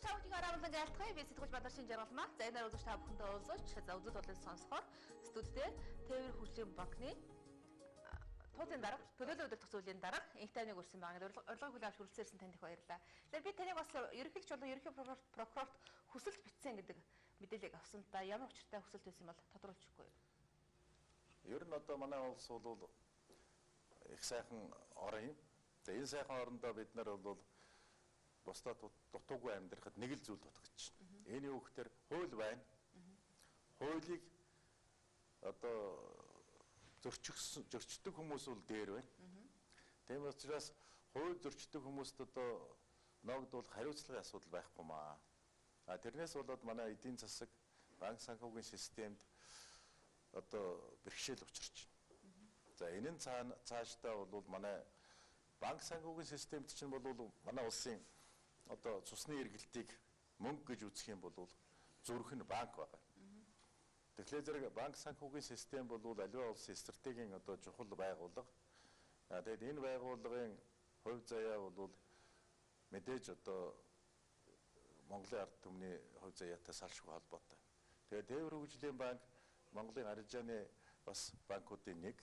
та бүхнийг араалан айлтгая. Би сэтгүүлч Бадар Шин жаргалмаа. За энэ үзэгч та бүхэндээ уулзаж, за үзэл бодлыг сонсохоор студидээр Тээвэр хөгжлийн банкны туулийн дарга, төлөөлөл удирдах зүйлийн дарга инх тайныг өрсөн байгаа. Урилгыг хүлээн авч хүрэлцээрсэн танд их баярлалаа. Тэгэхээр би таныг бас ерөнхийлөгч болон ерөнхий прокурорт хүсэлт бичсэн гэдэг мэдээллийг авсан. Та ямар учиртай хүсэлт байсан бол тодруулж өгөхгүй юу? Ер нь одоо манай улс бол их сайхан орон юм. За энэ сайхан орондоо бид нар бол бусдад дутуугүй амьдрахад нэг л зүйл дутагдаж байна. Энэ юу гэхээр хууль байна. Хуулийг одоо зөрчдөг хүмүүс бол дээр байна. Тийм учраас хууль зөрчдөг хүмүүст одоо ногдвол хариуцлагын асуудал байхгүй маа. Тэрнээс болоод манай эдийн засаг, банк санхүүгийн системд одоо бэрхшээл учирч байна. За энэ нь цаашдаа бол манай банк санхүүгийн системд чинь бол манай улсын одоо цусны эргэлтийг мөнгө гэж үзэх юм бол зүрх нь банк байгаа. Тэгэхээр зэрэг банк санхүүгийн систем бол аливаа улсын стратегийн одоо чухал байгууллага. Тэгээд энэ байгууллагын хувь заяа бол мэдээж одоо Монголын ард түмний хувь заяатай салшгүй холбоотой. Тэгээд Тээвэр хөгжлийн банк Монголын аржааны бас банкуудын нэг.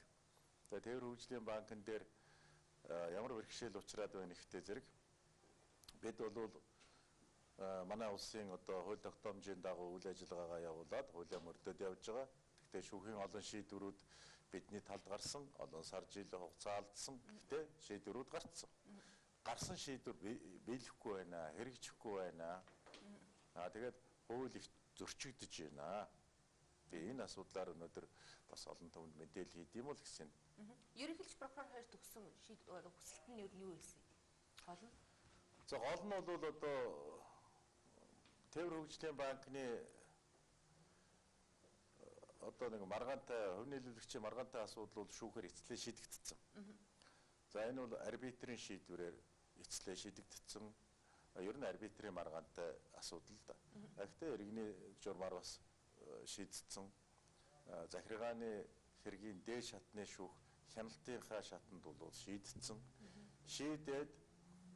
Тэгээд Тээвэр хөгжлийн банкн дээр ямар бэрхшээл учраад байна ихтэй зэрэг бид бол манай улсын одоо хууль тогтоомжийн дагуу үйл ажиллагаагаа явуулаад хуулиа мөрдөд явж байгаа. Гэхдээ шүүхийн олон шийдвэрүүд бидний талд гарсан, олон сар жил хугацаа алдсан. Гэхдээ шийдвэрүүд гарцсан. Гарсан шийдвэр биелэхгүй байна, хэрэгжихгүй байна. Тэгээд хууль их зөрчигдөж байна. Тэгээ энэ асуудлаар өнөөдөр бас олон түмэнд мэдээлэл хийдэм бол гэсэн. Ерөнхийлөгч прокурор хоёр төгссөн хүсэлт нь юу байсан? Гол нь за гол нь бол одоо Тээвэр хөгжлийн банкны одоо нэг маргаантай хувь нийлүүлэгчийн маргаантай асуудал бол шүүхээр эцлээ шийдэгдсэн. За энэ бол арбитрийн шийдвэрээр эцлээ шийдэгдсэн. Ер нь арбитрийн маргаантай асуудал да. Гэхдээ иргэний журмаар бас шийдэгдсэн. Захиргааны хэргийн дээд шатны шүүх хяналтынхаа шатанд бол шийдэгдсэн. Шийдээд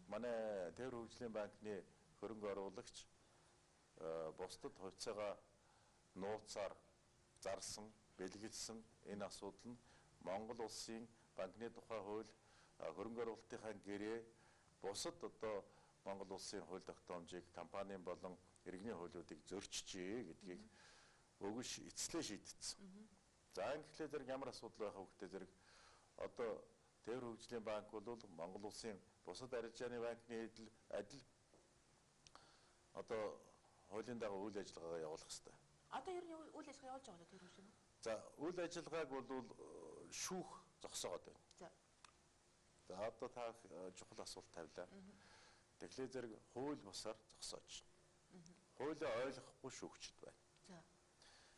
манай Тээвэр хөгжлийн банкны хөрөнгө оруулагч бусдад хувьцаагаа нууцаар зарласан, бэлгэлсэн энэ асуудал нь Монгол улсын банкны тухай хууль, хөрөнгө оруулалтынхаа гэрээ бусад одоо Монгол улсын хууль тогтоомжийг компанийн болон иргэний хуулиудыг зөрчижээ гэдгийг өгөж эцлээ шийдсэн. За ингэхлээр зэрэг ямар асуудал байх вэ гэхдээ зэрэг одоо Тээвэр хөгжлийн банк бол Монгол улсын бусад аржааны банкны адил одоо хуулийн дагуу үйл ажиллагаа явуулах хэрэгтэй. Одоо ер нь үйл ажиллагаа явуулж байгаа Тээвэр хөгжлийн. За үйл ажиллагааг бол шүүх зогсоогоод байна. За одоо та чухал асуулт тавилаа. Тэгэхээр зэрэг хууль бусаар зогсоож байна. Хуулийг ойлгохгүй шүүгчд байна. За.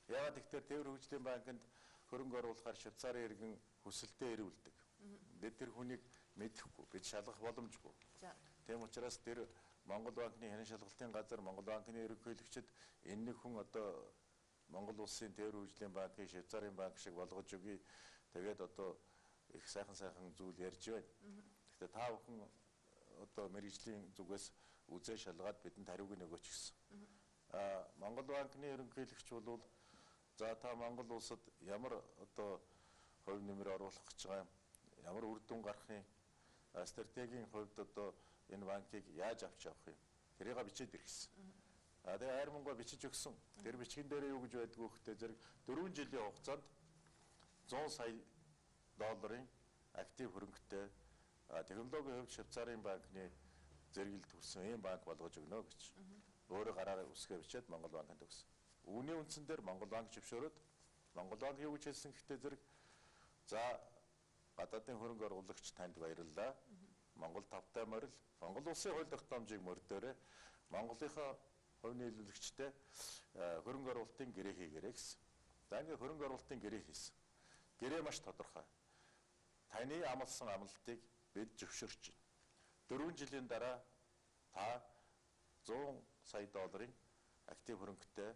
Яагаад тэгэхээр Тээвэр хөгжлийн банкнд хөрөнгө оруулахаар Швейцарын иргэн хүсэлтэд ирүүлдэг. Бид тэр хүнийг мэдэхгүй, бид шалгах боломжгүй. Тийм учраас тэр Монгол банкны хянан шалгалтын газар, Монгол банкны ерөнхийлөгчд энэ нэг хүн одоо Монгол улсын Тээвэр хөгжлийн банкыг Швейцарын банк шиг болгож өгье. Тэгээд одоо их сайхан зүйл ярьж байна. Гэхдээ та бүхэн одоо мэргэжлийн зүгээс үзээ шалгаад бидэнд хариуг нөгөөч гэсэн. Монгол банкны ерөнхийлөгч бол за та Монгол улсад ямар одоо хувь нэмэр оруулах гэж байгаа юм, ямар үр дүн гарахын стратегийн хувьд одоо энэ банкыг яаж авч явах юм, тэрийг бичээд иргэсэн. Тэгээ хайрмангуй бичиж өгсөн. Тэр бичгэн дээр юу гэж байдгүй хөтэй зэрэг 4 жилийн хугацаанд 100 сая долларын актив хөрөнгөтэй технологийн хувьд Швейцарын банкны зэрэгэлд төрсэн ийм банк болгож өгнө гэж өөрөө гараараа үсгээ бичээд Монгол банкнд өгсөн. Үүний үндсэн дээр Монгол банк зөвшөөрөөд Монгол банк юу гэж хэлсэн гэхдээ зэрэг за гадаадын хөрөнгө оруулагч танд баярлалаа. Монгол тавтай морил, Монгол улсын хууль тогтоомжийг мөрдөөрэй. Монголынхаа хувь нийлүүлэгчтэй хөрөнгө оруулалтын гэрээ хийгээрэй гэсэн. За ингээд хөрөнгө оруулалтын гэрээ хийсэн. Гэрээ маш тодорхой. Таны амлсан амлалтыг бид зөвшөөрч байна. 4 жилийн дараа та 100 сая долларын актив хөрөнгөтэй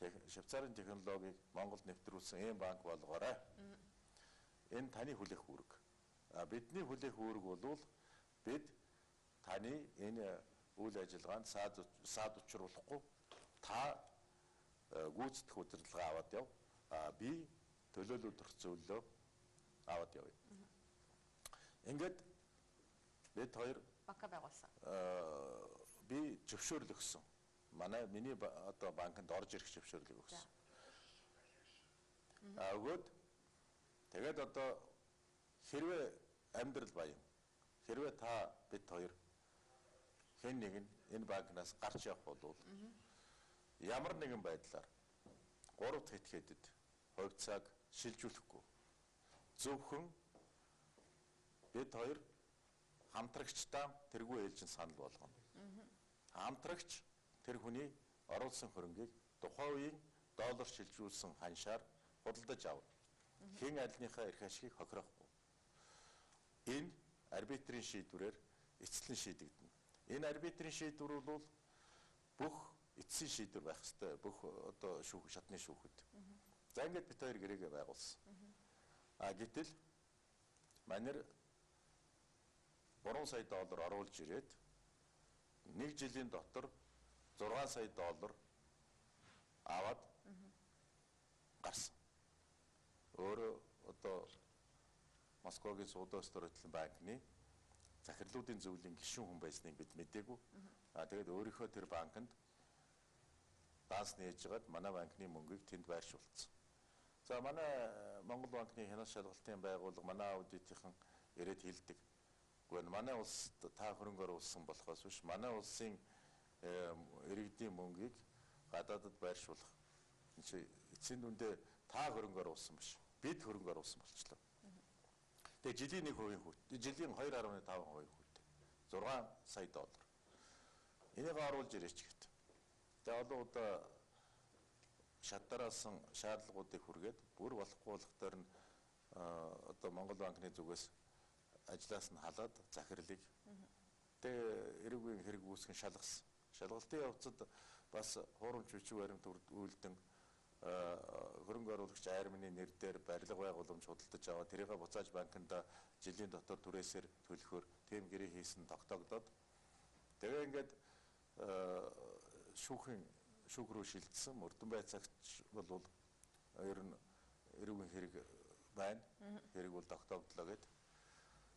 Швейцарын технологиг Монголд нэвтрүүлсэн ийм банк болгоорой. Энэ таны хүлээх үүрэг. Бидний хүлээх үүрэг бол бид таны энэ үйл ажиллагаанд саад учруулахгүй та гүйцэтгэх удирдлага аваад яв. Би төлөөлөлдөх зөвлөлөө аваад явъя. Ингээд бид хоёр банка байгуулсан. Би зөвшөөрөл өгсөн. Миний одоо банкнд орж ирэх зөвшөөрлийг өгсөн. Өгөөд тэгээд одоо хэрвээ амьдрал баян хэрвээ та бид хоёр хэн нэг нь энэ банкнаас гарч явах бол ямар нэгэн байдлаар 3 дахь этгээдэд хувьцааг шилжүүлэхгүй зөвхөн бид хоёр хамтрагчдаа тэргүй ээлжин санал болгоно. Хамтрагч тэр хүний оруулсан хөрөнгийг тухайн үеийн доллар шилжүүлсэн ханшаар худалдаж авна. Хэн альныхаа эрх ашигыг хохирохгүй. Энэ арбитрийн шийдвэрээр эцэслэн шийдэгдэнэ. Энэ арбитрийн шийдвэр бол бүх эцсийн шийдвэр байх ёстой. Бүх одоо шатны шүүхэд. За ингээд бид хоёр гэрээгээ байгуулсан. Гэтэл манайр 3 сая доллар оруулж ирээд 1 жилийн дотор 6 сая доллар аваад гарсан. Өөрөө одоо Москвагийн Судоосторотлын банкны захирлуудын зөвлөлийн гишүүн хүн байсныг бид мэдээгүй. Тэгээд өөрийнхөө тэр банкнд данс нээж байгаад манай банкны мөнгийг тэнд байршуулсан. За манай Монгол банкны хяналт шалгалтын байгууллага манай аудитынхан ирээд хэлдэг. Гэхдээ манай улс та хөрөнгө оруулсан болохоос биш манай улсын иргэдийн мөнгийг гадаадд байршуулах. Эцсийн дүндээ та хөрөнгө оруулсан биш. Бид хөрөнгө оруулсан болчлоо. Тэгээ жилийн 1% хүүтэй. Жилийн 2.5% хүүтэй. 6 сая доллар. Энийг оруулж ирээч гэт. Тэгээ олон удаа шатдараасан шаардлагуудыг хүргээд бүр болохгүй болохоор нь одоо Монгол банкны зүгээс ажлаас нь халаад захирлыг тэгээ эрүүгийн хэрэг үүсгэн шалгасан. Шалгалтын явцад бас хуурамч бичиг баримт үйлдэн хөрөнгө оруулагч айрмны нэр дээр барилга байгууламж худалдаж аваад тэрийг буцааж банкнд жилийн дотор түрээсээр төлөхөөр тийм гэрээ хийсэн тогтоогдоод тэгээ ингээд шүүх рүү шилжсэн Мөрдөнбай цагч бол ер нь эрүүгийн хэрэг байна. Хэрэг бол тогтоогдлоо гэд.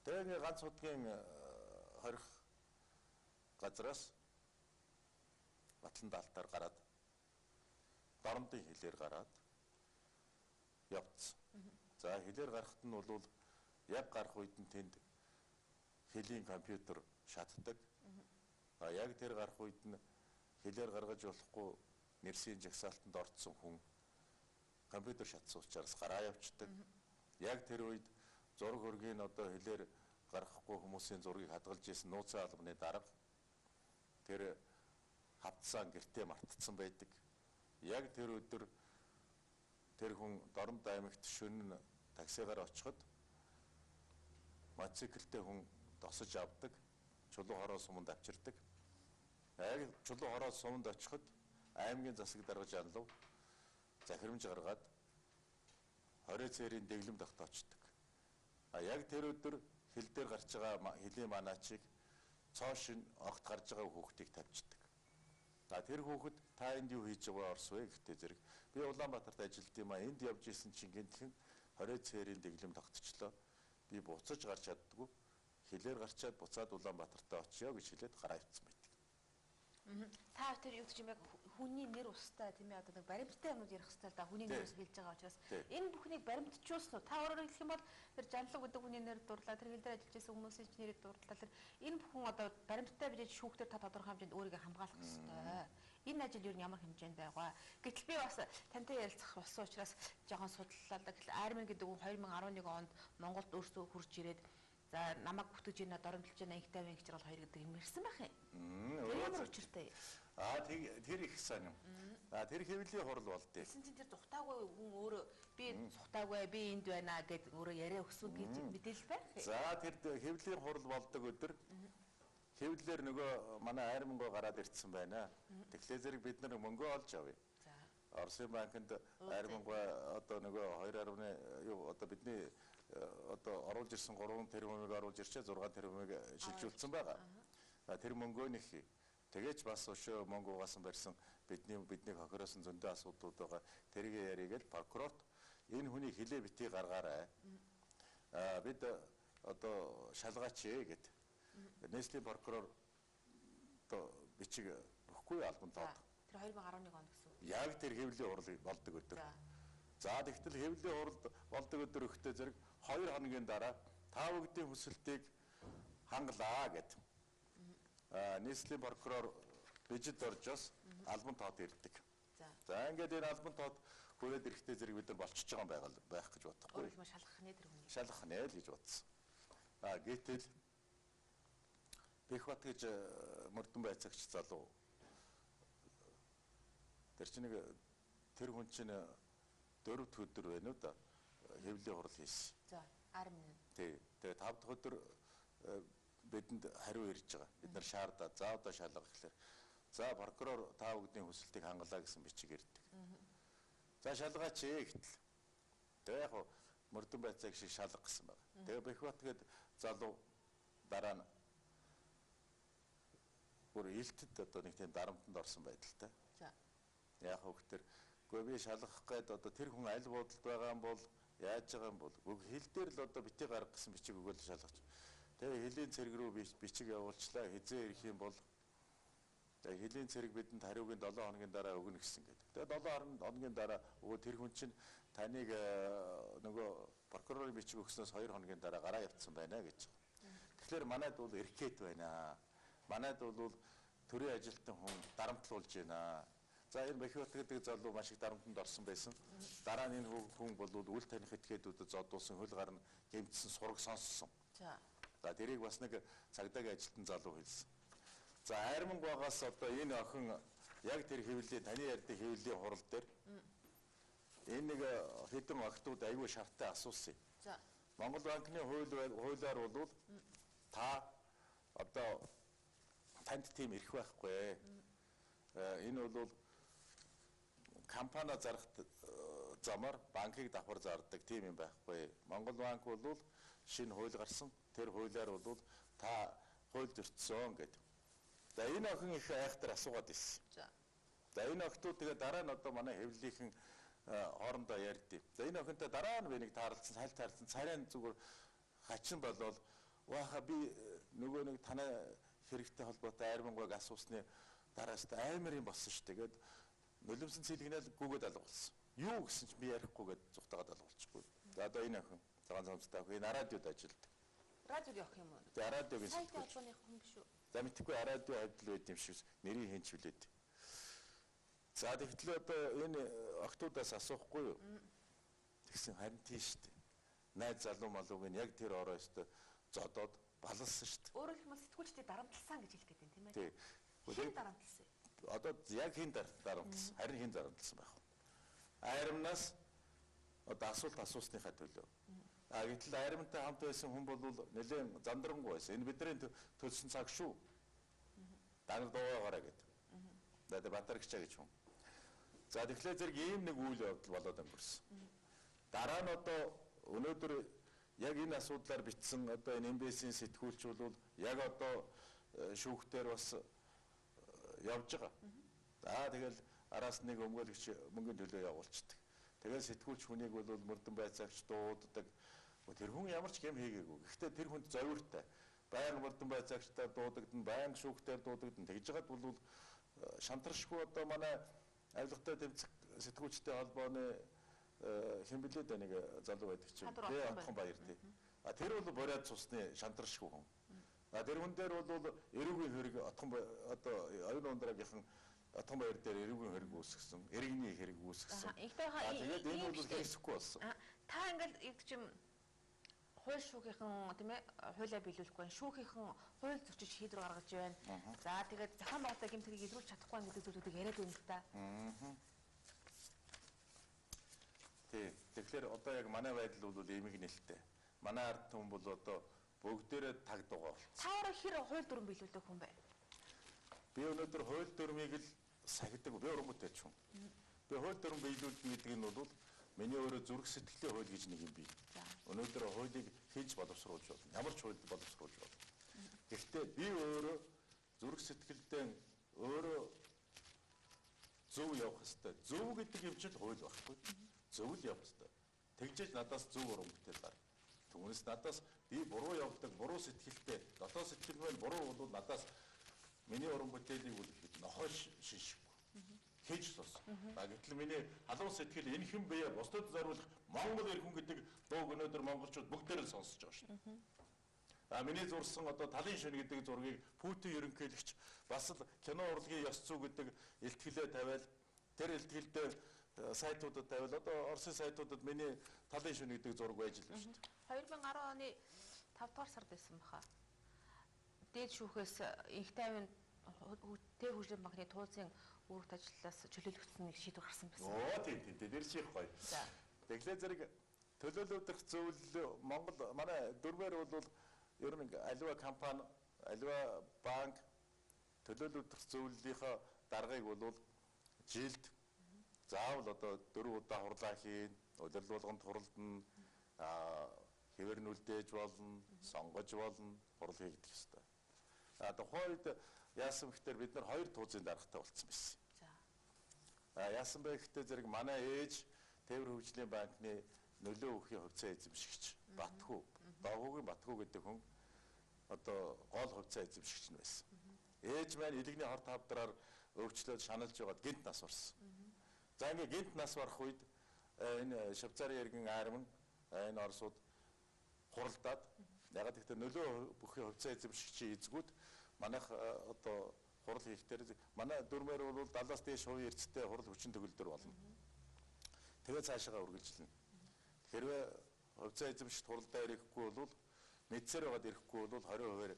Тэгээ ингээд ганц удгийн хорих газраас Батлан даалтаар гараад дорнодын хилээр гараад явцсан. За хилээр гарахт нь бол яг гарах үед нь тэнд хилийн компьютер шатдаг. Яг тэр гарах үед нь хилээр гаргаж болохгүй нэрсийн жагсаалтанд орцсон хүн компьютер шатсан учраас гараа явцдаг. Яг тэр үед зураг хөргийн одоо хилээр гарахгүй хүмүүсийн зургийг хадгалж исэн нууцын албаны дарга тэр хавцсан гэртээ мартцсан байдаг. Яг тэр өдөр тэр хүн Дорнод аймагт шөнө таксигаар очиход мотоциклтэй хүн досож авдаг. Чулуу хороо суманд авчирдаг. Яг чулуу хороо суманд очиход аймгийн засаг дарга жанлав захирамж гаргаад 20 цэрийн дэглэм тогтоочдөг. Яг тэр өдөр хил дээр гарч байгаа хилийн манаачийг цоошин огт гарч байгаа хүүхдийг тавьчихдаг. Тэр хүүхэд та энд юу хийж байгаа орс вэ гэхдээ зэрэг би Улаанбаатарт ажилладаг юм энд явж исэн чинь гинтхэн 20 цэрийн дэглэм тогтчлоо. Би буцаж гарч чаддгүй. Хилээр гарчаад буцаад Улаанбаатартаа очиё гэж хэлээд гараа ивцсэн байдаг. Та тэр юу гэж юм яг хүний нэр устай тийм ээ одоо нэг баримттай юмуд ярих хэрэгтэй л да хүний нэр ус хэлж байгаа учраас энэ бүхнийг баримтжуулсан уу? Та өөрөөр хэлэх юм бол тэр жанлаг гэдэг хүний нэр дурлаа тэр хил дээр ажиллаж байсан хүмүүсийн нэрийг дурлаа тэр энэ бүхэн одоо баримттай бижиж шүүхтэр та тодорхой хэмжээнд өөрийгөө хамгаалах хэрэгтэй. Энэ ажил юу ямар хэмжээнд байгаа. Гэтэл би бас тантай ярилцах болсон учраас жоохон судлалаа. Гэтэл Армин гэдэг хүн 2011 онд Монголд өөрсдөө хурж ирээд за намайг бүтгэж ийна доромжилж ийна инхтэй авин гэж бол хоёр гэдэг юм ирсэн байх юм. Ямар учиртай. Тэр их сайн юм. Тэр хэвлэлийн хурал болдё. Тэсэн чинь тэр зүхтаагүй хүн өөрөө би зүхтаагүй би энд байна гэд өөрөө яриа өгсөн гэж мэдээлэл байх. За тэр хэвлэлийн хурал болдог өдөр хэвлэлээр нөгөө манай Айрмангой гараад ирсэн байна. Тэгэхээр зэрэг бид нар мөнгө олж авъя. Оросын банкнд Айрмангой одоо нөгөө 2 юу одоо бидний одоо оруулж ирсэн 3 тэрбумыг оруулж ирчээ 6 тэрбумыг шилжүүлсэн байгаа. Тэр мөнгөөнийх Тэгэж бас өшөө мөнгө угаасан барьсан бидний хохиросон зөндөө асуудлууд байгаа. Тэрийг яригээд прокурорт энэ хүний хилээ битгий гаргаарай. Бид одоо шалгаач гэд. Нийслэлийн прокурор одоо бичиг өгөхгүй албан тоод. Тэр 2011 онд гэсэн үг. Яг тэр хэвлэлийн хурлыг болдог өдөр. За тэгтэл хэвлэлийн хурал болдог өдөр өгтөө зэрэг 2 хоногийн дараа та бүгдийн хүсэлтийг хангалаа гэд. Нийслэлийн прокурор бижид оржоос албан тоод ирдэг. За ингээд энэ албан тоод хүрээд ирэхдээ зэрэг бид нар болчихж байгаа юм байх гэж бодохгүй. Өөрөөр шалгах нэ тэр хүний. Шалгах нэ л гэж бодсон. Гэтэл Бэхбат гэж мөрдөн байцаагч залуу. Тэр чинь тэр хүн чинь 4 дахь өдөр байна уу да хэвлэлийн хурал хийсэн. За, арим. Тий. Тэгээ 5 дахь өдөр бидэнд хариу ирж байгаа. Бид нар шаардаа за одоо шалгах гэхээр за прокурор та бүгдийн хүсэлтийг хангалаа гэсэн бичиг ирдэг. За шалгаач гэтэл. Тэгээ яг мөрдөн байцааг шиг шалгах гэсэн байна. Тэгээ Бэхбат гээд залуу дараа нь бүр илтэд одоо нэг тийм дарамтанд орсон байдалтай. За. Яг хөвгтэр үгүй би шалгах гээд одоо тэр хүн аль бодолд байгаа юм бол яаж байгаа юм бол хил дээр л одоо битгий гарга гэсэн бичиг өгөөл шалгаж. Тэгээ хилийн цэрэг рүү бичиг явуулчлаа. Хизээ ирэх юм бол тэгээ хилийн цэрэг бидэнд хариугийн 7 хоногийн дараа өгнө гэсэн гэдэг. Тэгээ 7 хоногийн дараа өө тэр хүн чинь таныг нөгөө прокурорын бичиг өгснөөс 2 хоногийн дараа гараа явуулсан байна гэж. Тэгэхээр манайд бол эрхэт байна. Манайд бол төрийн ажилтан хүн дарамтлуулж байна. За энэ Бэхбат гэдэг залуу маш их дарамтанд орсон байсан. Дараа нь энэ хүн бол үл таних этгээдүүдэд зодуулсан хөл гарна гэмтсэн сураг сонссон. За тэрийг бас нэг цагдаагийн ажилтан залуу хэлсэн. За Айрман багаас одоо энэ охин яг тэр хэвлэлийн таны ярьдаг хэвлэлийн хурал дээр энэ нэг хэдэн охтууд аягүй шарттай асуусан. За. Монгол банкны хуулиар бол та одоо танд тийм эрх байхгүй. Энэ бол компани зарах замаар банкыг давхар зардаг тийм юм байхгүй. Монгол банк бол шинэ хууль гарсан. Тэр хуулиар бол та хууль зөрчсөн гэдэг. За энэ охин их айхтар асуугаад ирсэн. За энэ охтууд тэгээ дараа нь одоо манай хэвлэлийнхэн хоорондоо ярьдیں۔ За энэ охинтой дараа нь би нэг таарлцсан, хальт таарлцсан, царайн зүгээр хачин болол вааха би нөгөө нэг танай хэрэгтэй холбоотой Айрмангойг асуусны дараас амар юм болсон шүү дээ. Гээд нулимсэн цэлгнэл гүгээд алгуулсан. Юу гэсэн чи би ярихгүйгээд зүгтагаад алгуулчихгүй. За одоо энэ охин цагаан цамцтай охин радиод ажилладаг. Радиог явах юм уу? За радиогийн сайт албаны хүн биш үү? За мэдхгүй радио хавьдал байд юм шиг нэрийг хинч хүлээд. За тэгтэл одоо энэ октоудаас асуухгүй юу? Тэгсэн харин тийш шүү дээ. Найз залуу малууг нь яг тэр ороо өстө зодоод балалсан шүү дээ. Өөрөөр хэлбэл сэтгүүлчдийг дарамтлсан гэж хэлдэг юм тийм ээ. Тий. Хин дарамтлсан. Одоо яг хин дарамтлсан. Харин хин дарамтлсан байх. Айрамнаас одоо асуулт асуусныхаа төлөө. Гэтэл Айрамтай хамт байсан хүн бол нэлээд зандрангуй байсан. Энэ бидний төлсөн цаг шүү. Данг дуугаараа гэдэг. За Батаргчаа гэж хүн. За тэгэхээр зэрэг ийм нэг үйл явдал болоод өнгөрсөн. Дараа нь одоо өнөөдөр яг энэ асуудлаар бичсэн одоо энэ МБС-ийн сэтгүүлч бол яг одоо шүүхтээр бас явж байгаа. За тэгэл араас нэг өмгөөлөгч мөнгөний төлөө явуулчихдаг. Тэгэл сэтгүүлч хүнийг бол мөрдөн байцаагч дууддаг. Тэр хүн ямар ч гэм хийгээгүй. Гэхдээ тэр хүнд зовиртой. Баян мөрдөн байцаагчтай дуудагдана, баян шүүхтээр дуудагдана. Тэгж жагаад бол шантаршгүй одоо манай авилгатай тэмцэх сэтгүүлчтэй холбооны хэмбэлээд нэг залуу байдаг чинь. Тэгээ Отхон баяр тий. Тэр бол бориад цусны шантаршгүй хүн. Тэр хүн дээр бол эрүүгийн хэрэг Отхон одоо оюун ундраагийнхан Отхон баяр дээр эрүүгийн хэрэг үүсгэсэн, иргэний хэрэг үүсгэсэн. Тэгээд энэ бол хэрэгсэхгүй болсон. Та ингээл ягд чим хууль шүүхийнхэн тийм ээ хуулиа биелүүлэхгүй байна. Шүүхийнхэн хууль зөрчиж шийдвэр гаргаж байна. За тэгээд зохион байгуулалтын гэмтэрийг илрүүлж чадахгүй гэдэг зүйлүүдийг яриад байна л та. Тий. Тэгэхээр одоо яг манай байдал бол эмиг нэлттэй. Манай ард түмэн бол одоо бүгдээрээ таг дугаа болсон. Та хэр хууль дүрм биелүүлдэг хүн бэ? Би өнөөдөр хууль дүрмийг л сахидаг. Би урангуйтай ч хүн. Би хууль дүрм биелүүлдэг гэдэг нь бол миний өөрөө зүрх сэтгэлийн хууль гэж нэг юм бий. Өнөөдөр хуулийг хийж боловсруулж болно. Ямар ч хууль боловсруулж болно. Гэхдээ би өөрөө зүрх сэтгэлдээ өөрөө зөв явах хэвээр. Зөв гэдэг юм чинь хууль байхгүй. Зөв л явах хэвээр. Тэгжээж надаас зөв уран бүтээл гарна. Түүнээс надаас би буруу явдаг, буруу сэтгэлтэй, дотоод сэтгэл маань буруу бол надаас миний уран бүтээлийг үлдэх нохоош шишгүй. Хийж сус. Гэтэл миний халуун сэтгэл энэ хэн бэ? Бусдад зориулах Монгол эр хүн гэдэг дууг өнөөдөр монголчууд бүгдээр нь сонсож байгаа шүү дээ. Миний зурсан одоо Талын шөнө гэдэг зургийг Путин ерөнхийлөгч бас л кино урлагийн ёс зүй гэдэг илтгэлээ тавиал тэр илтгэлдээ сайтуудад тавиал одоо Оросын сайтуудад миний Талын шөнө гэдэг зураг байж л байна шүү дээ. 2010 оны 5 дугаар сард байсан баха. Дээд шүүхээс инх тайван тэр хөгжлийн банкны туулзын үүрэгт ажиллаас чөлөөлөгдсөн нэг шийдвэр гарсан байсан. Тийм. Тэр чих гоё. Тэглээ зэрэг төлөөлөгдөх зөвлөл Монгол манай дөрвээр бол ер нь аливаа компани, аливаа банк төлөөлөгдөх зөвлөлийнхөө даргаыг бол жилд заавал одоо 4 удаа хурлаа хийн, удирдал болгонд хуралдана, хэвэрнүүлдэж болно, сонгож болно, хурал хийгдэх ёстой. Тухайн үед яасан гэхээр бид нар 2 туузын даргатай болсон байсан. Яасан бэ гэхдээ зэрэг манай ээж Тээвэр хөгжлийн банкны нөлөө өгөхийн хувьцаа эзэмшигч Батхүү, Дагуугийн Батхүү гэдэг хүн одоо гол хувьцаа эзэмшигч нь байсан. Ээж маань илэгний хорт хавдраар өвчлөөд шаналж байгаад гинт нас барсан. За ингээ гинт нас барах үед энэ Швейцарын иргэн Арман энэ Оросууд хуралдаад ягаад гэвэл нөлөө бүхий хувьцаа эзэмшигчийн эзгүүд манайх одоо хурал хийхдээ манай дөрмээр бол 70-аас дээш хувийн эрсдэлтэй хурал хүчин төгөлдөр болно. Тэгээ цаашаа үргэлжлэнэ. Хэрвээ хувьцаа эзэмшигт хуралдаа ирэхгүй бол мэдсээр байгаад ирэхгүй бол 20%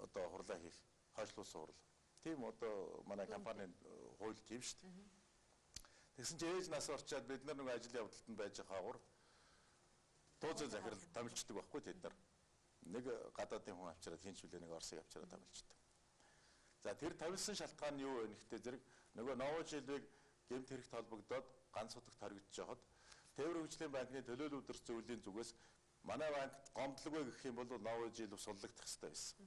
одоо хурлаа хийх хойшлуулсан хурал. Тийм одоо манай компанийн хууль тийм шүү дээ. Тэгсэн чинь ээж нас орчаад бид нар нэг ажил явдалд байж хаагур тууцаа захирал томилчдаг байхгүй тэд нар. Нэг гадаадын хүн авчираад хинчүүлээ нэг Оросыг авчираад томилчдаг. За тэр тавилсан шалтгаан нь юу вэ гэхдээ зэрэг нөгөө новоо жилийг гэмт хэрэгт холбогдоод ганц удагт хоригдож байхад Тээвэр хөгжлийн банкны төлөөлөл өдөрт зөвлөлийн зүгээс манай банкд гомдлоггүй гэх юм бол новоо жил суллагдах хэрэгтэй байсан.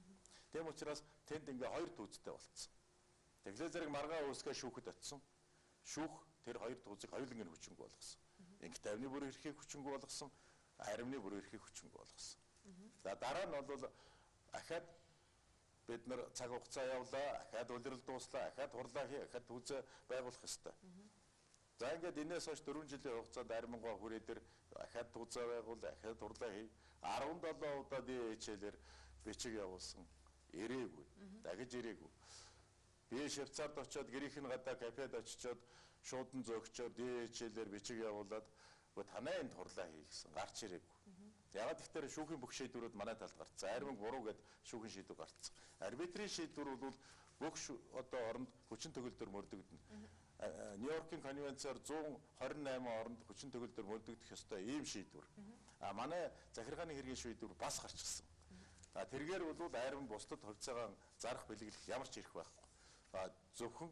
Тийм учраас тэнд ингээ 2 төвцтэй болцсон. Тэглээ зэрэг маргаа үүсгээ шүүхэд очсон. Шүүх тэр 2 төвцийг хоёулангийн хүчинг болгосон. Инх тайвны бүр эрхийг хүчинг болгосон, аримны бүр эрхийг хүчинг болгосон. За дараа нь бол ахаад бид нар цаг хугацаа явлаа, ахаад улирал дууслаа, ахаад хурлаа хий, ахаад төвзөө байгуулах ёстой. За ингээд энэс хойш 4 жилийн хугацаанд Армингуй хүрээ дээр ахаад төвзөө байгуул, ахаад хурлаа хий. 17 удаа хичээлээр бичиг явуулсан. Ирээгүй. Дахиж ирээгүй. Би Швейцарт очиод гэрийнхэн гадаа кафед очичоод шуудан зөөгчөөд хичээлээр бичиг явуулаад танай энд хурлаа хий гэсэн гарч ирээгүй. Ягаад гэхээр шүүхийн бүх шийдвэрүүд манай талд гарцсан. Арминг буруу гэд шүүхийн шийдвэр гарцсан. Арбитрийн шийдвэр бол бүх одоо оронд хүчин төгөлдөр мөрдөгдөнө. Нью-Йоркийн конвенцээр 128 оронд хүчин төгөлдөр мөрдөгдөх ёстой ийм шийдвэр. Манай захиргааны хэргийн шийдвэр бас гарчихсан. Тэргээр бол армин бусдад хувьцаагаа зарах бэлгэлэх ямар ч эрх байхгүй. Зөвхөн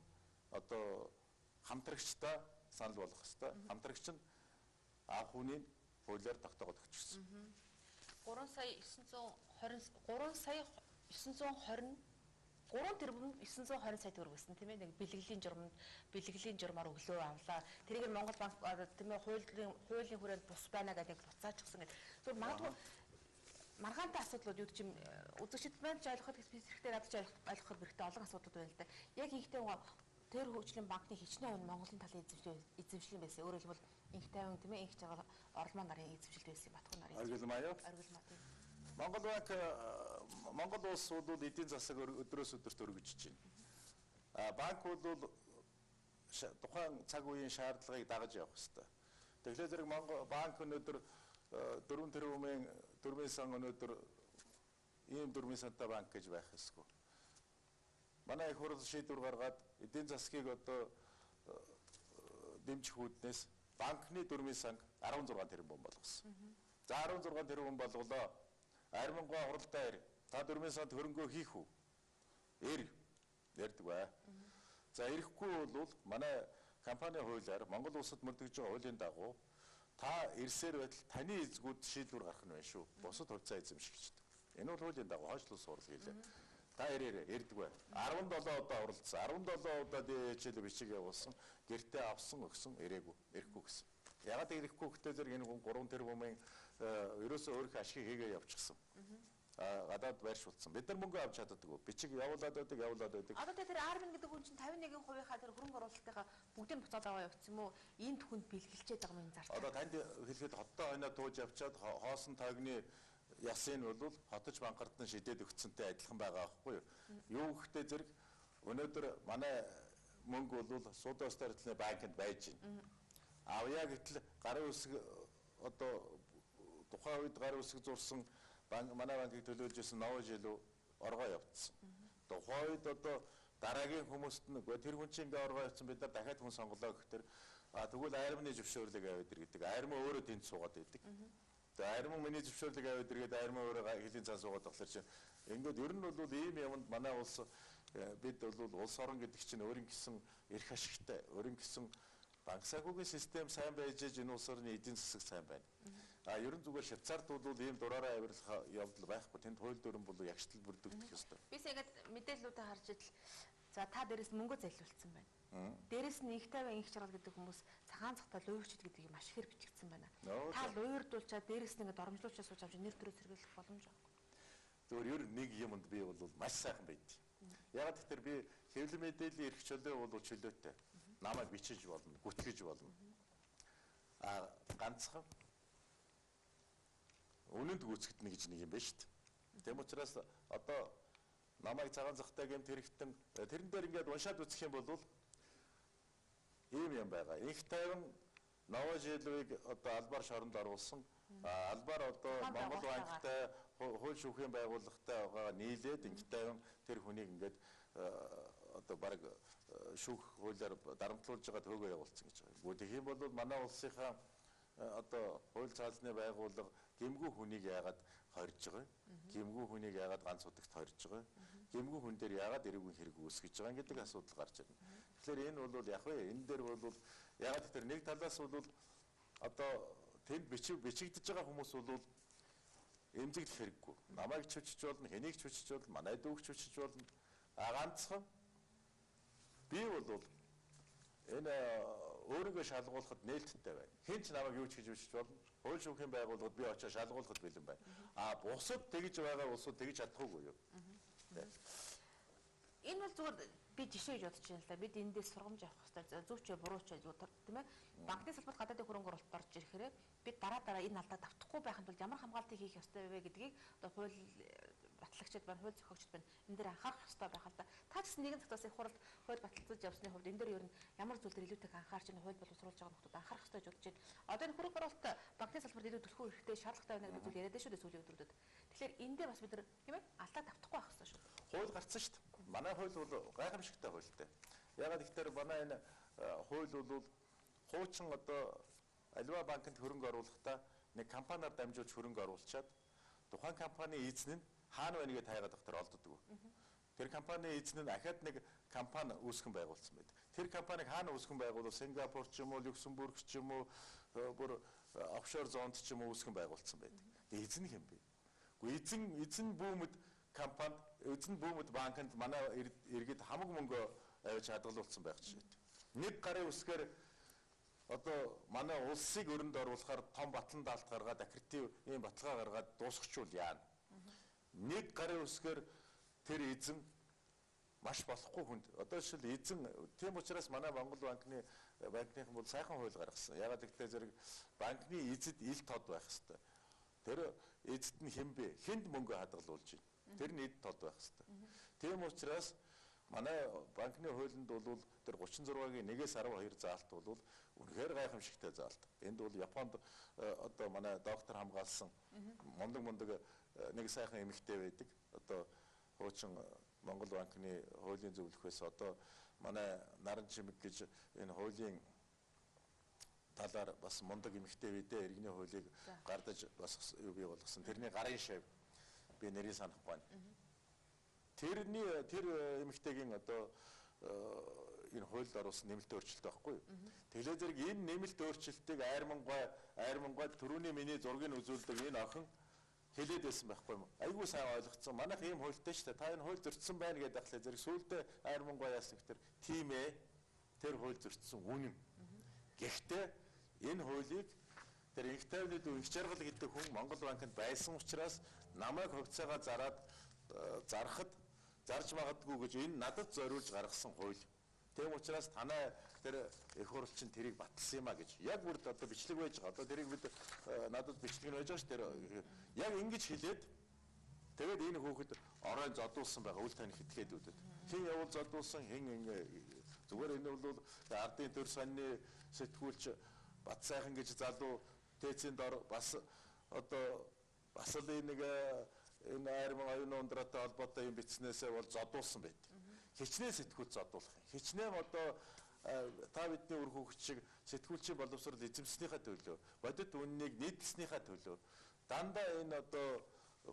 одоо хамтрагчтай санал болгох ёстой. Хамтрагч нь анх хүний хуулиар тогтоогод өгчихсөн. 3 сая 3 тэрбум 920 сая төгрөг байсан тийм ээ. Нэг бэлгэлийн журмаар өглөө авлаа. Тэрийг Монгол банк тийм ээ хуулийн хүрээнд бус байна гэдэг буцаачихсан гэдэг. Зүгээр магадгүй маргаантай асуудлууд юу гэж юм үзэгчд маань ч ойлгоход спецификтэй надад ойлгоход хэрэгтэй олон асуудлууд байна л да. Яг ихтэй тэр хөгжлийн банкны хичнээн Монголын талын эзэмшил байсан. Өөрөөр хэлбэл инх тайван тийм ээ инх жагаар орломоо нарын эзэмшилд байсан Батхуу нарын. Оргил маяг. Монгол банк Монгол улс бол эдийн засаг өдрөөс өдөрт өргөжж байна. Банк бол тухайн цаг үеийн шаардлагыг дагаж явах ёстой. Тэгэхээр зэрэг Монгол банк өнөөдөр 4 тэрбумын дөрмийн сан өнөөдөр ийм дөрмийн сантай банк гэж байх ёсгүй. Манай их хурл шийдвэр гаргаад эдийн засгийг одоо дэмжих үүднээс банкны дөрмийн санг 16 тэрбум болгосон. За 16 тэрбум болголоо. Армингуй хуралдаа ир. Та дөрмийн санд хөрөнгөө хийх үү? Ярьдаг бай. За ирэхгүй бол манай компани хуулиар Монгол улсад мөрдөгж байгаа хуулийн дагуу та ирсээр байтал таны эзгүүд шийдвэр гарах нь байна шүү. Бусад хувьцаа эзэмшигчд. Энэ бол хуулийн дагуу хойшлуулсан хурал хийлээ. Та ирдэггүй. 17 удаа оролцсон. 17 удаа дээжэл бичиг явуулсан. Гэртээ авсан өгсөн ирээгүй. Ирэхгүй гэсэн. Ягаад ирэхгүй гэхдээ зэрэг энэ хүн 3 тэрбумын ерөөсөө өөрийнхөө ашгийг хийгээ явчихсан. Гадаад байршуулсан. Бид нар мөнгө авч чаддаггүй. Бичиг явуулаад байдаг. Одоо тэр Армин гэдэг хүн чинь 51%-ийнхаа тэр хөрөнгө оруулалтынхаа бүгдийг буцаад аваа явуулсан юм уу? Энэ түхэнд бэлгэлчээд байгаа юм зарцаа. Одоо танд хэлэхэд хоттой хойноо тууж явчаад хоосон тойгны ясын бол хотож банкардны шидээд өгцөнтэй адилхан байгаа байхгүй юу? Юу гэхдээ зэрэг өнөөдөр манай мөнгө бол Суудын Улс төрлийн банкнд байж байна. Авъя гэтэл гарын үсэг одоо тухайн үед гарын үсэг зурсан манай банкыг төлөөлж исэн новой жилүү оргоо явуулсан. Тухайн үед одоо дараагийн хүмүүст нь тэр хүн чинь ингээ оргоо явуулсан бид нар дахиад хүн сонголоо гэхээр тэгвэл Армины зөвшөөрлөг аваад ир гэдэг. Армин өөрөө тэнд суугаад байдаг. Тэгээ Армин миний зөвшөөрлөг аваад иргээд Армин өөрөө хэлийн цаа суугаад болохоор чинь ингээд ер нь бол ийм юмд манай улс бид бол улс орон гэдэг чинь өөрийн гэсэн эрх ашигтай, өөрийн гэсэн банк санхүүгийн систем сайн байж энэ улс орны эдийн засаг сайн байна. Ерөн зүгээр Швейцарт бол ийм дураараа авирлах явдал байхгүй. Тэнд хууль дүрэн бол ягштал бүрдэгдэх ёстой. Би саягаад мэдээллүүдээ харж идэл за та дээрээс мөнгө зайлуулсан байна. Дээрээс нь их тавин их чаргал гэдэг хүмүүс цагаан цагтаа луйрчд гэдгийг маш ихээр бичигдсэн байна. Та луйрдуулчаад дээрээс нь ингээд оромжлуулчаа сууж авч нэр төрөө сэргийлэх боломж байна. Зөвхөн ер нь нэг юмд би бол маш сайхан байд. Ягаад гэвэл би хэвлэл мэдээллийн эрх чөлөө бол чөлөөтэй. Намайг бичиж болно, гүтгэж болно. Ганцхан үнэнд гүйцэгдэнэ гэж нэг юм байна шүү дээ. Тэм учраас одоо намайг цагаан захтай гэмт хэрэгтэн тэрэн дээр ингээд уншаад үзэх юм бол ийм юм байгаа. Их тайван новой жилийг одоо албаар шоронд оруулсан. Албаар одоо Монгол банктай хууль шүүхийн байгууллагатай байгаа нийлээд их тайван тэр хүнийг ингээд одоо баг шүүх хуулиар дарамтлуулж байгаа төөгөө явуулсан гэж байна. Тэгэх юм бол манай улсынхаа одоо хууль цаазны байгууллага гэмгүй хүнийг яагаад хорж байгаа? Гэмгүй хүнийг яагаад ганц удагт хорж байгаа? Гэмгүй хүн дээр яагаад эрүүгийн хэрэг үүсгэж байгаа гэдэг асуудал гарч ирнэ. Тэгэхээр энэ бол яг вэ энэ дээр бол яагаад тэр нэг талаас бол одоо тэнд бичигдэж байгаа хүмүүс бол эмзэглэх хэрэггүй. Намайг чөчж болно, хэнийг чөчж болно, манай дүүг чөчж болно. Ганцхан би бол энэ өөрийгөө шалгуулахад нээлттэй байна. Хэн ч намайг юу ч гэж үчиж болно. Хууль шүүхийн байгууллагад би очиж шалгуулахад бэлэн байна. Бусад тэгж байгаа улсууд тэгж чадахгүй юу? Энэ бол зүгээр би жишээ гэж бодож байна л да. Бид эндээс сургамж авах хэрэгтэй. Зөв ч буруу ч тийм ээ. Банкны салбарт гадаадын хөрөнгө оруулалт орж ирэхээр бид дараа энэ алдаа давтахгүй байхын тулд ямар хамгаалтыг хийх ёстой вэ гэдгийг одоо хууль батлагчид байна, хууль зохиогчид байна. Энэ дээр анхаарах ёстой байх л да. Та ч гэсэн нэгэн цагтаас их хурал хууль баталцаж явсны хувьд энэ дээр ер нь ямар зүйл дээр илүүтэй анхаарч энэ хууль боловсруулж байгаа хүмүүс анхаарах ёстой гэж бодож байна. Одоо энэ хөрөнгө оруулалт банкны салбарт илүү төлөхөө хэрэгтэй шаардлагатай байна гэдэг зүйл яриад шүү дээ сүүлийн өдрүүдэд. Тэгэхээр энэ дээр бас бид нар тийм ээ алдаа давтахгүй байх ёстой шүү. Хууль гарцсан шүү дээ. Манай хууль бол гайхамшигтай хуультай. Ягаад гэхээр манай энэ хууль бол хуучин одоо аливаа банкнд хөрөнгө оруулахдаа нэг компаниар дамжуулж хөрөнгө оруулчаад тухайн компани эзэн нь хаана байна гэж тайгаад ахтар олддог. Тэр компани эзэн нь ахаад нэг компани үүсгэн байгуулсан байдаг. Тэр компаниг хаана үүсгэн байгуулсан? Сингапур ч юм уу, Люксембург ч юм уу, бүр офшор зонд ч юм уу үүсгэн байгуулсан байдаг. Тэгээ эзэн хэм бэ? Гэхдээ эзэн бүүмэд компанид эзэн бүүмэд банкнд манай иргэд хамаг мөнгө авч хадгалуулсан байх жишээ. Нэг гарын үсгээр одоо манай улсыг өрөнд оруулахаар том батлан даалт гаргаад аккредитив ийм баталгаа гаргаад дуусгачвал яана. Нэг гарын үсгээр тэр эзэн маш болохгүй хүнд. Одоо жишээл эзэн тийм учраас манай Монгол банкны банкныхан бол сайхан хууль гаргасан. Ягаад гэвэл зэрэг банкны эзэд ил тод байх хэрэгтэй. Тэр эзэд нь хэн бэ? Хэнд мөнгө хадгалуулж байна? Тэр нь эд тод байх хэрэгтэй. Тийм учраас манай банкны хуулинд бол тэр 36-гийн 1-ээс 12 заалт бол үнэхээр гайхамшигтай заалт. Энд бол Японд одоо манай доктор хамгаалсан мундаг нэг сайхан эмэгтэй байдаг. Одоо хуучин Монгол банкны хуулийн зөвлөхөөс одоо манай Наран Чимэг гэж энэ хуулийн талаар бас мундаг эмэгтэй байдэ иргэний хуулийг гардаж бас юу бий болгосон. Тэрний гарын шав би нэрийг санахгүй байна. Тэр эмэгтэйгийн одоо энэ хуульд оруулсан нэмэлт өөрчлөлт байхгүй юу? Тэглээ зэрэг энэ нэмэлт өөрчлөлтийг айрмангой түрүүний миний зургийг үзүүлдэг энэ охин хэлээд байсан байхгүй юм. Айгүй сайн ойлгоцсон. Манайх ийм хуультай шүү дээ. Та энэ хууль зөрчсөн байна гэдэг ахлаа зэрэг сүүлдээ Айрмангуй яасан гэхээр тийм ээ. Тэр хууль зөрчсөн үнэн. Гэхдээ энэ хуулийг тэр их тайвны дүү их жаргал гэдэг хүн Монгол банкнд байсан учраас намайг хувьцаагаа зарахад зарж магадгүй гэж энэ надад зориулж гаргасан хууль. Тийм учраас танай тэр их хурл чинь тэрийг батлсан юм а гэж яг бүр одоо бичлэг байж байгаа. Одоо тэрийг бид надад бичлэг нь байж байгаа ш тэр яг ингэж хэлээд тэгээд энэ хүүхэд оройн зодуулсан байгаа үл таних этгээд үдэд. Хэн явуул зодуулсан хэн зүгээр энэ бол ардын төр санны сэтгүүлч Бат сайхан гэж залуу тээцийн дор бас одоо бас л нэг энэ Айрман оюуны ундраатай холбоотой юм бичснээсээ бол зодуулсан байт. Хичнээн сэтгүүл зодуулах юм. Хичнээн одоо та бидний үр хөвгч шиг сэтгүүлчийн боловсрол эзэмснийхаа төлөө, бодит үннийг нийтлснийхаа төлөө дандаа энэ одоо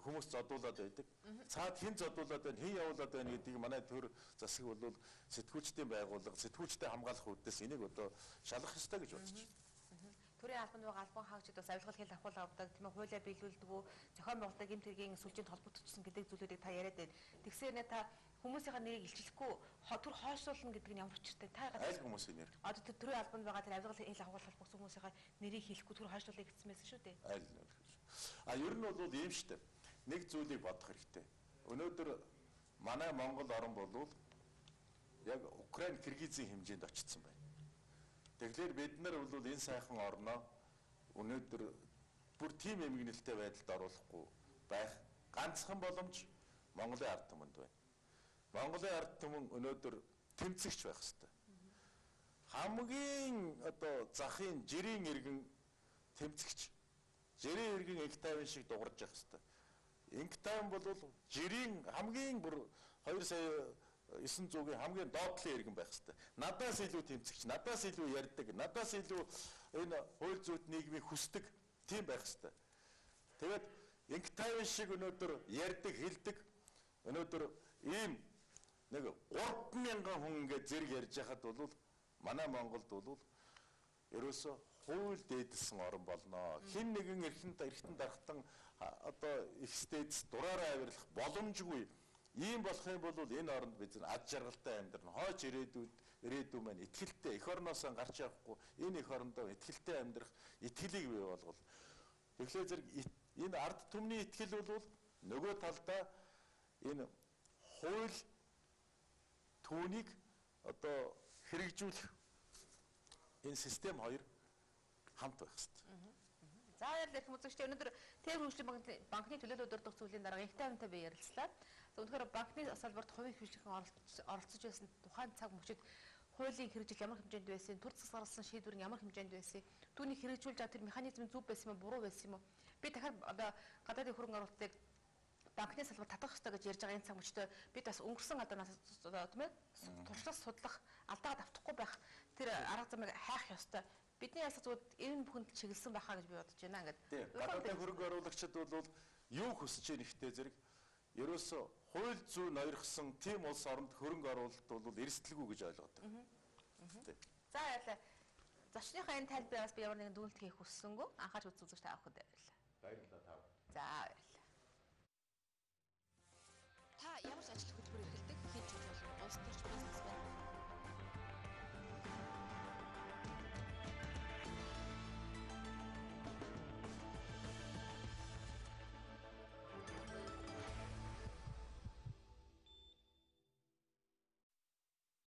хүмүүс зодуулаад байдаг. Цаад хэн зодуулаад байна, хэн явуулаад байна гэдгийг манай төр засаг бол сэтгүүлчдийн байгууллага, сэтгүүлчтэй хамгаалах үүднээс энийг одоо шалгах ёстой гэж бодож байна. Төрийн албанд байгаа албан хаагчид бас авилгал хэл авах авдаг, тийм ээ, хуулиа биелүүлдэг үү, зохион байгуулалтын гэмт хэргийн сүлжээнд холбогдчихсон гэдэг зүйлүүдийг та яриад байна. Тэгсээр нэ та хүмүүсийн нэрийг илчлэхгүй төр хойшлуулна гэдэг нь ямар учиртай? Та аль хүмүүсийн нэр? Одоо төрийн албанд байгаа тэр авилгал хэл авах холбогдсон хүмүүсийн нэрийг хэлэхгүй төр хойшлуулъя гэсэн байсан шүү дээ. Аль нь? Ер нь бол ийм шүү дээ. Нэг зүйлийг бодох хэрэгтэй. Өнөөдөр манай Монгол орн бол яг Украин, Киргизийн хэмжээнд очсон байна. Тэгэхээр бид нар бол энэ сайхан орноо өнөөдөр бүр тийм эмгэнэлтэй байдалд оруулахгүй байх ганцхан боломж Монголын ард түмэнд байна. Монголын ард түмэн өнөөдөр тэмцэгч байх хэрэгтэй. Хамгийн одоо захын жирийн иргэн тэмцэгч. Жирийн иргэн инх тайван шиг дугарч явах хэрэгтэй. Инх тайван бол жирийн хамгийн бүр 2 сая 900-ийн хамгийн доотлын иргэн байх хэрэгтэй. Надаас илүү тэмцэгч, надаас илүү ярьдаг, надаас илүү энэ хууль зүйт нийгмийг хүсдэг тийм байх хэрэгтэй. Тэгээд инх тайван шиг өнөөдөр ярьдаг, хэлдэг өнөөдөр ийм нэг 3000 хүн ингээд зэрэг ярьж байхад бол манай Монголд бол ерөөсө хууль дээдэлсэн орн болно. Хэн нэгэн эрхэм дарахтан одоо их стэйц дураараа авирлах боломжгүй. Ийм болох юм бол энэ оронд бид ад жаргалтай амьдрна. Хойч ирээдүйн маань итгэлтэй эх орноос гарч явахгүй энэ эх орондоо итгэлтэй амьдрах итгэлийг бий болгол. Тэгэхээр зэрэг энэ ард түмний итгэл бол нөгөө талдаа энэ хууль түүнийг одоо хэрэгжүүлэх энэ систем хоёр хамт байх хэрэгтэй. За ярил их үзэгчтэй өнөөдөр Тээвэр хөгжлийн банкны төлөөлөлд урдах зүйлийн дараа их тайвантай бий ярилцлаа. Өнөөдөр банкны салбарт хувийн хөгжлийн оролцож байсан тухайн цаг мөчид хуулийн хэрэгжил ямар хэмжээнд байсан, төр засаг гаргасан шийдвэр нь ямар хэмжээнд байсан, түүнийг хэрэгжүүлж байгаа тэр механизм зөв байсан юм уу, буруу байсан юм уу? Би дахиад одоо гадаадын хөрөнгө оруулалтыг банкны салбар татах хэрэгтэй гэж ярьж байгаа энэ цаг мөчтөө бид бас өнгөрсөн одоо тийм ээ туршлага судлах, алдаагаа давтахгүй байх тэр арга замыг хайх ёстой. Бидний ясах зүгээр энэ бүхэнд чиглэсэн байхаа гэж би бодож байна ингээд. Гадаадын хөрөнгө оруулагчид бол юу хүсэж байгаа нэгтэй зэрэг ерөөсөө хууль зүйн ноёрхсон тийм улс оронд хөрөнгө оруулалт бол эрсдэлгүй гэж ойлгодог. За яалаа. Зочныхаа энэ тайлбараас би ямар нэгэн дүгнэлт хийх хүссэнгүй анхаарч үзүүлж та авахд баярлалаа. Баярлалаа та. За баярлалаа.